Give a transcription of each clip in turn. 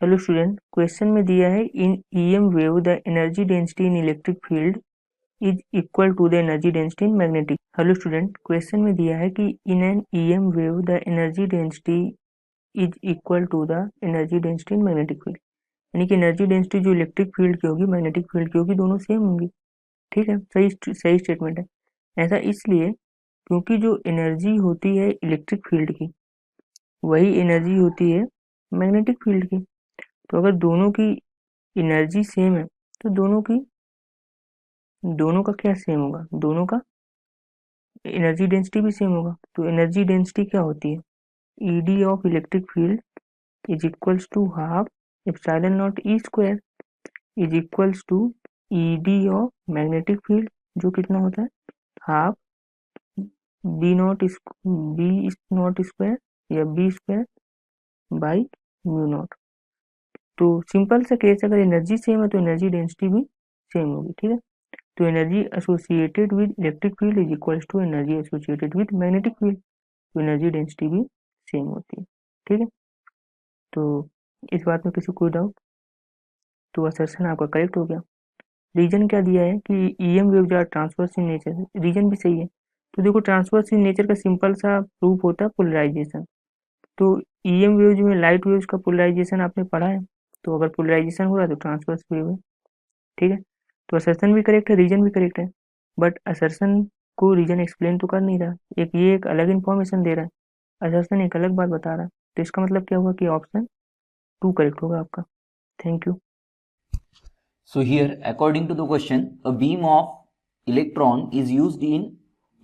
Hello student, question में दिया है in EM wave the energy density in electric field is equal to the energy density in magnetic. Hello student, question में दिया है कि in an EM wave the energy density is equal to the energy density in magnetic field, यानी कि energy density जो electric field की होगी magnetic field की होगी, दोनों सेम होंगी। ठीक है, सही स्टेटमेंट है। ऐसा इसलिए क्योंकि जो एनर्जी होती है इलेक्ट्रिक फील्ड की वही एनर्जी होती है मैग्नेटिक फील्ड की। तो अगर दोनों की एनर्जी सेम है तो दोनों का क्या सेम होगा, दोनों का एनर्जी डेंसिटी भी सेम होगा। तो एनर्जी डेंसिटी क्या होती है, ED of electric field is equals to half epsilon not E square is equals to ED of magnetic field, जो कितना होता है हाफ बी नॉट स्क्वायर या B square by mu not. तो सिंपल सा केस, अगर एनर्जी सेम है तो एनर्जी डेंसिटी भी सेम होगी। ठीक है, तो energy associated with electric field is equals to energy associated with magnetic field, तो एनर्जी डेंसिटी भी सेम होती है। ठीक है, तो इस बात में किसी को डाउट? तो असर्शन आपका करेक्ट हो गया। रीजन क्या दिया है कि EM waves are transverse in nature, reason भी सही है। तो देखो, ट्रांसवर्स इन नेचर का सिंपल सा प्रूफ होता है पोलराइजेशन। तो ईएम वेव्स में लाइट वेव्स का पोलराइजेशन आपने पढ़ा है, तो अगर पोलराइजेशन हो रहा है तो ट्रांसवर्स वेव है। ठीक है, तो असर्शन भी करेक्ट है, रीजन भी करेक्ट है, बट असर्शन को रीजन एक्सप्लेन तो कर नहीं रहा, एक अलग इन्फॉर्मेशन दे रहा है, असर्शन एक अलग बात बता रहा है। तो इसका मतलब क्या हुआ कि ऑप्शन 2 करेक्ट होगा आपका। Thank you. So here, according to the question, a beam of electron is used in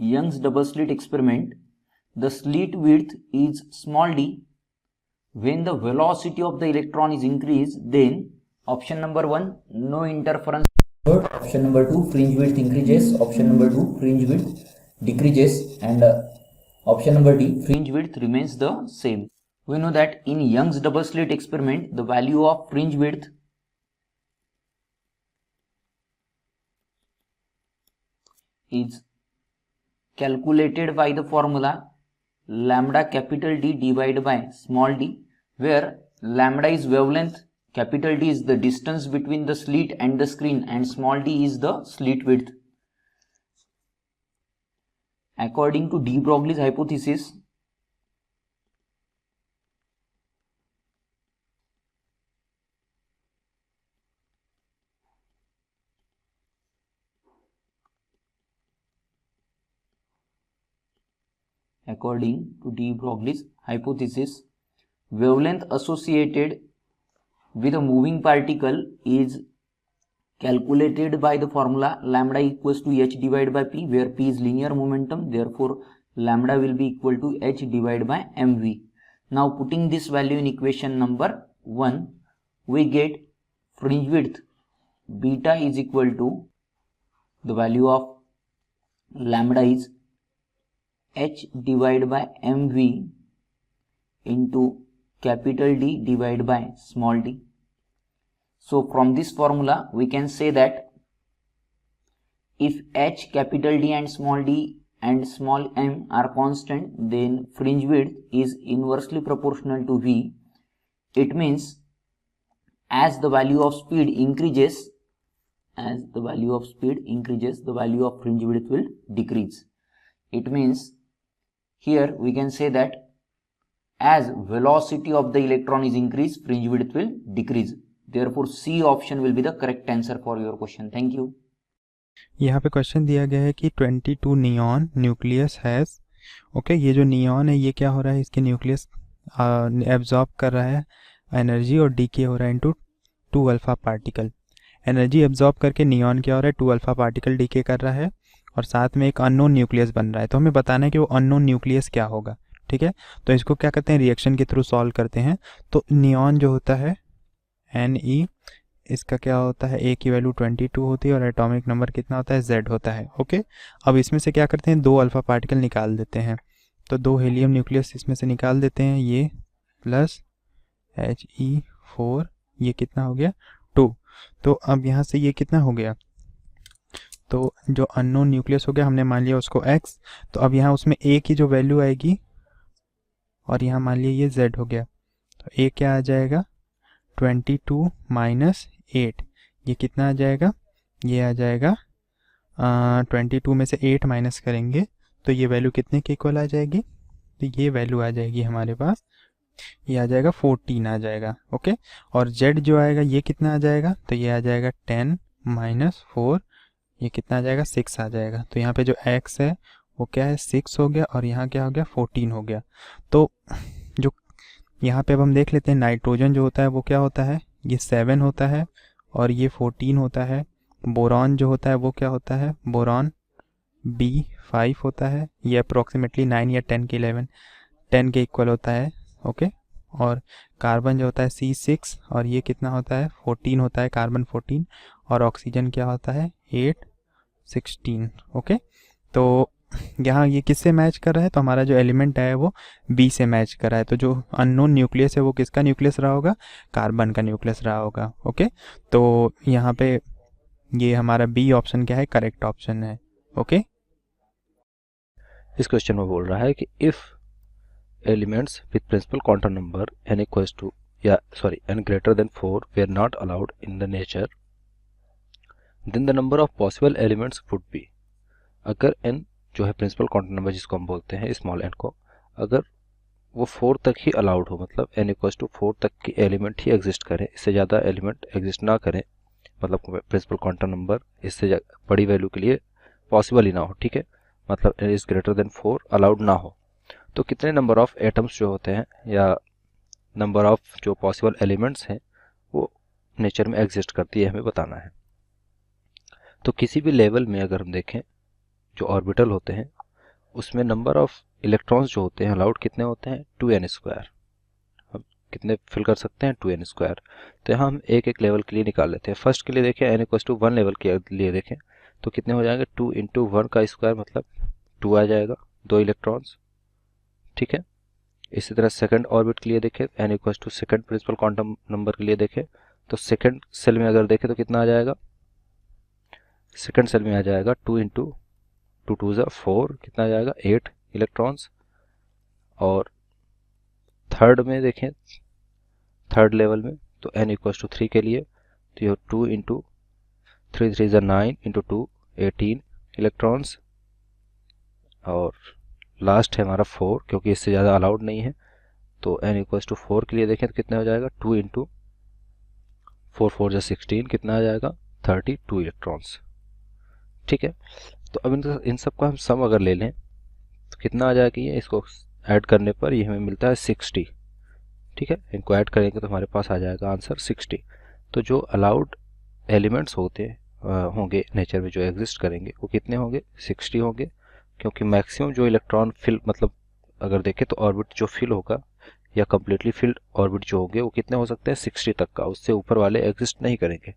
Young's double slit experiment. The slit width is small d. When the velocity of the electron is increased, then option number 1, no interference. Option number 2, fringe width increases. Option number 2, fringe width decreases. And option number D, fringe width remains the same. We know that in Young's double slit experiment, the value of fringe width is calculated by the formula lambda capital D divided by small d, where lambda is wavelength, capital D is the distance between the slit and the screen, and small d is the slit width. According to de Broglie's hypothesis, wavelength associated with a moving particle is calculated by the formula lambda equals to h divided by p, where p is linear momentum, therefore lambda will be equal to h divided by mv. Now putting this value in equation number 1, we get fringe width beta is equal to the value of lambda is h divided by mv into capital D divided by small d. So from this formula we can say that if h, capital D and small d and small m are constant, then fringe width is inversely proportional to v. It means as the value of speed increases, the value of fringe width will decrease. It means here we can say that as velocity of the electron is increased, fringe width will decrease. Therefore C option will be the correct answer for your question. Thank you. यहाँ पे question दिया गया है कि 22 neon nucleus has, okay, ये जो neon है ये क्या हो रहा है, इसके न्यूक्लियस एब्जॉर्ब कर रहा है एनर्जी और डीके हो रहा है into 2 alpha particle. Energy absorb करके नियॉन क्या हो रहा है, 2 अल्फा पार्टिकल डीके कर रहा है और साथ में एक अननोन न्यूक्लियस बन रहा है। तो हमें बताना है कि वो अननोन न्यूक्लियस क्या होगा। ठीक है, तो इसको क्या करते हैं, रिएक्शन के थ्रू सॉल्व करते हैं। तो नियॉन जो होता है Ne, इसका क्या होता है, ए की वैल्यू 22 होती है और एटॉमिक नंबर कितना होता है, Z होता है। ओके, अब इसमें से क्या करते हैं, 2 अल्फा पार्टिकल निकाल देते हैं। तो 2 हीलियम न्यूक्लियस इसमें से निकाल देते हैं, ये प्लस He4, ये कितना हो गया 2। तो अब यहाँ से ये कितना हो गया, तो जो अननोन न्यूक्लियस हो गया हमने मान लिया उसको X। तो अब यहाँ उसमें A की जो वैल्यू आएगी और यहाँ मान लिया ये Z हो गया, तो A क्या आ जाएगा 22 माइनस 8, ये कितना आ जाएगा, ये आ जाएगा 22 में से 8 माइनस करेंगे तो ये वैल्यू कितने के इक्वल आ जाएगी, तो ये वैल्यू आ जाएगी हमारे पास, ये आ जाएगा 14 आ जाएगा। ओके, और z जो आएगा ये कितना आ जाएगा, तो ये आ जाएगा 10 माइनस 4, ये कितना आ जाएगा 6 आ जाएगा। तो यहाँ पे जो x है वो क्या है 6 हो गया, और यहाँ क्या हो गया 14 हो गया। तो जो यहाँ पे अब हम देख लेते हैं नाइट्रोजन जो होता है वो क्या होता है, ये 7 होता है और ये 14 होता है। बोरॉन जो होता है वो क्या होता है, बोरॉन B5 होता है, ये अप्रोक्सीमेटली 9 या 10 के 10 के इक्वल होता है। ओके, और कार्बन जो होता है C6 और ये कितना होता है 14 होता है, कार्बन 14, और ऑक्सीजन क्या होता है 8 16। ओके, तो यहाँ ये किससे मैच कर रहा है, तो हमारा जो एलिमेंट है वो बी से मैच कर रहा है। तो जो अननोन न्यूक्लियस है वो किसका न्यूक्लियस रहा होगा, कार्बन का न्यूक्लियस रहा होगा। ओके, तो यहाँ पे ये हमारा बी ऑप्शन क्या है, करेक्ट ऑप्शन है। ओके, इस क्वेश्चन में बोल रहा है कि if elements with principal quantum number n equals to n greater than 4 were not allowed in the nature, then the number of possible elements would be. अगर n जो है प्रिंसिपल क्वांटम नंबर जिसको हम बोलते हैं स्मॉल n को, अगर वो 4 तक ही अलाउड हो, मतलब n इक्वल्स टू 4 तक की एलिमेंट ही एग्जिस्ट करें, इससे ज़्यादा एलिमेंट एग्जिस्ट ना करें, मतलब प्रिंसिपल क्वांटम नंबर इससे बड़ी वैल्यू के लिए पॉसिबल ही ना हो, ठीक है, मतलब n is greater than 4 allowed ना हो, तो कितने नंबर ऑफ एटम्स जो होते हैं या नंबर ऑफ जो पॉसिबल एलिमेंट्स हैं वो नेचर में एग्जिस्ट करती है, हमें बताना है। तो किसी भी लेवल में अगर हम देखें जो ऑर्बिटल होते हैं उसमें नंबर ऑफ इलेक्ट्रॉन्स जो होते हैं अलाउड कितने होते हैं 2n²। हम कितने फिल कर सकते हैं 2n²। तो यहाँ हम एक एक लेवल के लिए निकाल लेते हैं। फर्स्ट के लिए देखें n=1 लेवल के लिए देखें तो कितने हो जाएंगे, 2 × 1 का स्क्वायर मतलब 2 आ जाएगा, 2 इलेक्ट्रॉन्स, ठीक है। इसी तरह सेकंड ऑर्बिट के लिए देखें n second principal quantum number के लिए देखें तो सेकंड सेल में अगर देखें तो कितना आ जाएगा, सेकंड सेल में आ जाएगा 2 × 2 2 = 4, कितना आ जाएगा 8 इलेक्ट्रॉन्स। और थर्ड में देखें, थर्ड लेवल में तो n=3 के लिए तो ये 2 × 3 3 = 9 × 2 18 इलेक्ट्रॉन्स। और लास्ट है हमारा 4, क्योंकि इससे ज़्यादा अलाउड नहीं है, तो n=4 के लिए देखें तो कितना हो जाएगा 2 × 4 4 = 16, कितना आ जाएगा 32 इलेक्ट्रॉन्स, ठीक है। तो अब इन सब का हम सम अगर ले लें तो कितना आ जाएगा, ये इसको ऐड करने पर ये हमें मिलता है 60, ठीक है। इनको ऐड करेंगे तो हमारे पास आ जाएगा आंसर 60। तो जो अलाउड एलिमेंट्स होंगे नेचर में जो एग्जिस्ट करेंगे वो कितने होंगे, 60 होंगे, क्योंकि मैक्सिमम जो इलेक्ट्रॉन फिल मतलब अगर देखें तो ऑर्बिट जो फिल होगा या कम्प्लीटली फिल्ड ऑर्बिट जो होंगे वो कितने हो सकते हैं 60 तक का, उससे ऊपर वाले एग्जिस्ट नहीं करेंगे।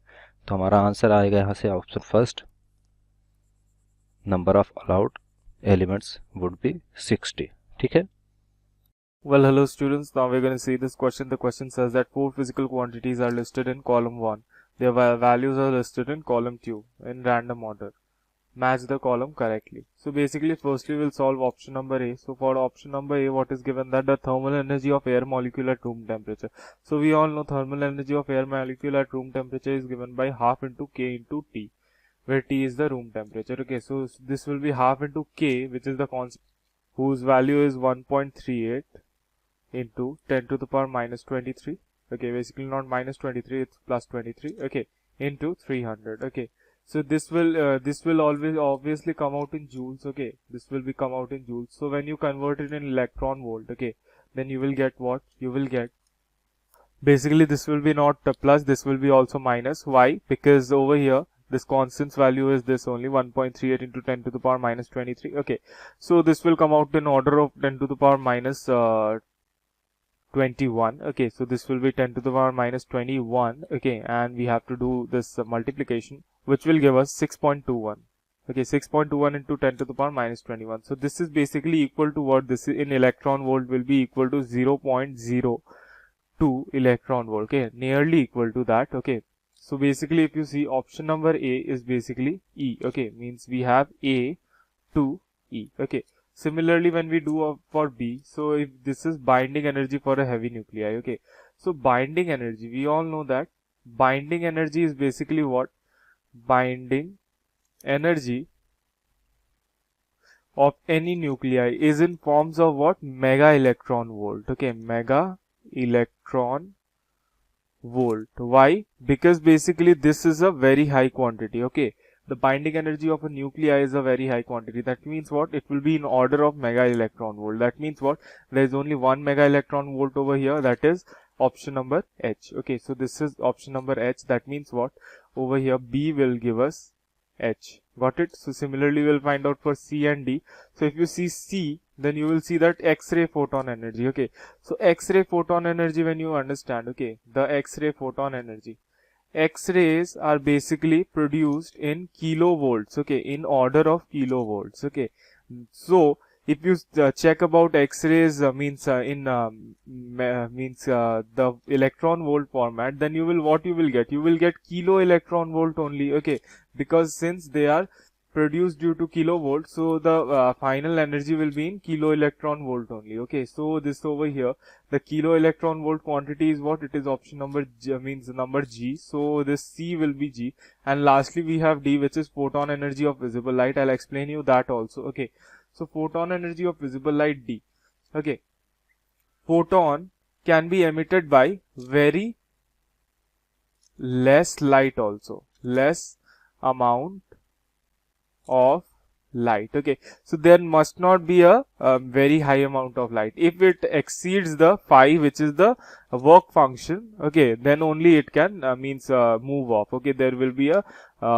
तो हमारा आंसर आएगा यहाँ से option first, number of allowed elements would B 60, ठीक है। Well, hello students. Now we're going to see this question. The question says that 4 physical quantities are listed in column 1. Their values are listed in column 2 in random order. Match the column correctly. So basically, firstly we'll solve option number A. So for option number A, what is given, that the thermal energy of air molecule at room temperature. So we all know thermal energy of air molecule at room temperature is given by half into K into T, where T is the room temperature. Okay, so this will be half into K, which is the constant whose value is 1.38 into 10 to the power minus 23. Okay, basically not minus 23, it's plus 23. Okay, into 300. Okay, so this will always obviously come out in joules. Okay, this will be come out in joules. So when you convert it in electron volt, okay, then you will get what you will get. Basically this will be not plus, this will be also minus. Why? Because over here this constant's value is this only, 1.38 into 10 to the power minus 23. Okay, so this will come out in order of 10 to the power minus 21. Okay, so this will be 10 to the power minus 21. Okay, and we have to do this multiplication, which will give us 6.21. Okay, 6.21 into 10 to the power minus 21. So this is basically equal to what this is in electron volt will be equal to 0.02 electron volt. Okay, nearly equal to that. Okay, so basically if you see option number A is basically E. Okay, means we have A to E. Okay, similarly when we do for B, so if this is binding energy for a heavy nuclei, okay, So binding energy, we all know that binding energy is basically what? Binding energy of any nuclei is in forms of what? Mega electron volt. Okay, mega electron volt. Why? Because basically this is a very high quantity. Okay, the binding energy of a nuclei is a very high quantity. That means what? It will be in order of mega electron volt. That means what? There is only one mega electron volt over here. That is option number H. Okay, so this is option number H. That means what? Over here B will give us H. Got it? So similarly we'll find out for C and D. So if you see C, then you will see that X-ray photon energy. Okay, so X-ray photon energy, when you understand, okay, the X-ray photon energy, X-rays are basically produced in kilovolts, okay, in order of kilovolts. Okay, so if you check about X-rays means the electron volt format, then you will get kilo electron volt only. Okay, because since they are produced due to kilovolt, so the final energy will be in kilo electron volt only. Okay, so this over here, the kilo electron volt quantity is what? It is option number G, means number G. So this C will be G, and lastly we have D, which is photon energy of visible light. I'll explain you that also. Okay, so photon energy of visible light, D. Okay, photon can be emitted by very less light also, less amount of light. Okay, so there must not be a very high amount of light. If it exceeds the phi, which is the work function, okay, then only it can move off. Okay, there will be a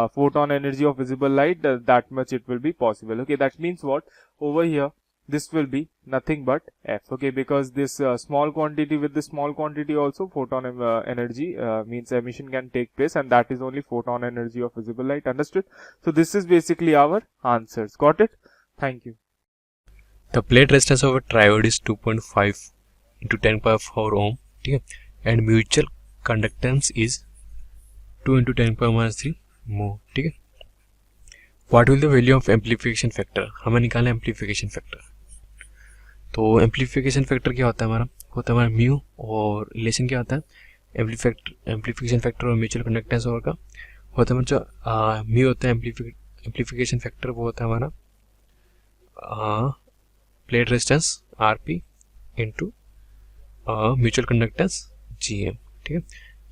photon energy of visible light, that much it will be possible. Okay, that means what? Over here this will be nothing but F. Okay, because this small quantity with this small quantity also photon energy means emission can take place, and that is only photon energy of visible light. Understood? So this is basically our answers. Got it? Thank you. The plate resistance of a triode is 2.5 into 10 power 4 ohm, ठीक है, and mutual conductance is 2 into 10 power minus 3 mho, ठीक है. What will the value of amplification factor? हमें निकालना है amplification factor. तो amplification factor क्या होता है हमारा? होता है हमारा म्यू, और रिलेशन क्या होता है एम्पलीफिकेशन फैक्टर और म्यूचुअल कंडक्टेंस और का होता है जो म्यू होता है एम्पलीफिकेशन फैक्टर, वो होता है हमारा plate resistance RP into mutual conductance GM. ठीक है,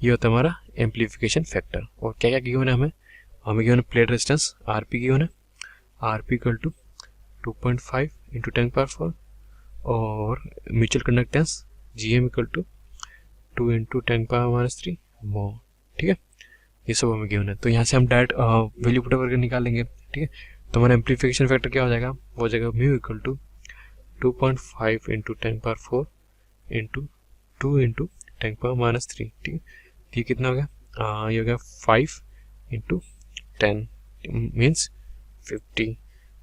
ये होता है हमारा एम्पलीफिकेशन फैक्टर. और क्या क्या गिवन है हमें गिवन है प्लेट रेजिस्टेंस आरपी गिवन है, RP equal to 2.5 into 10 power 4 और mutual conductance GM equal to 2 into 10 power minus 3 mho. ठीक है, ये सब हमें गिवन है. तो यहाँ से हम डायरेक्ट वैल्यू पुट करके निकालेंगे. ठीक है, तो हमारा एम्पलीफिकेशन फैक्टर क्या हो जाएगा? वो हो जाएगा mu equal to 2.5 into 10 power 4 into 2 into 10 power minus 3. ठीक है, ये कितना हो गया? ये हो गया 5 इंटू 10 मीन्स 50.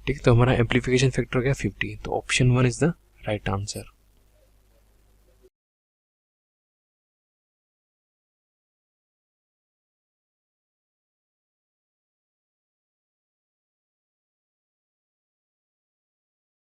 ठीक है, तो हमारा एम्पलीफिकेशन फैक्टर हो गया 50. तो option 1 is the right answer.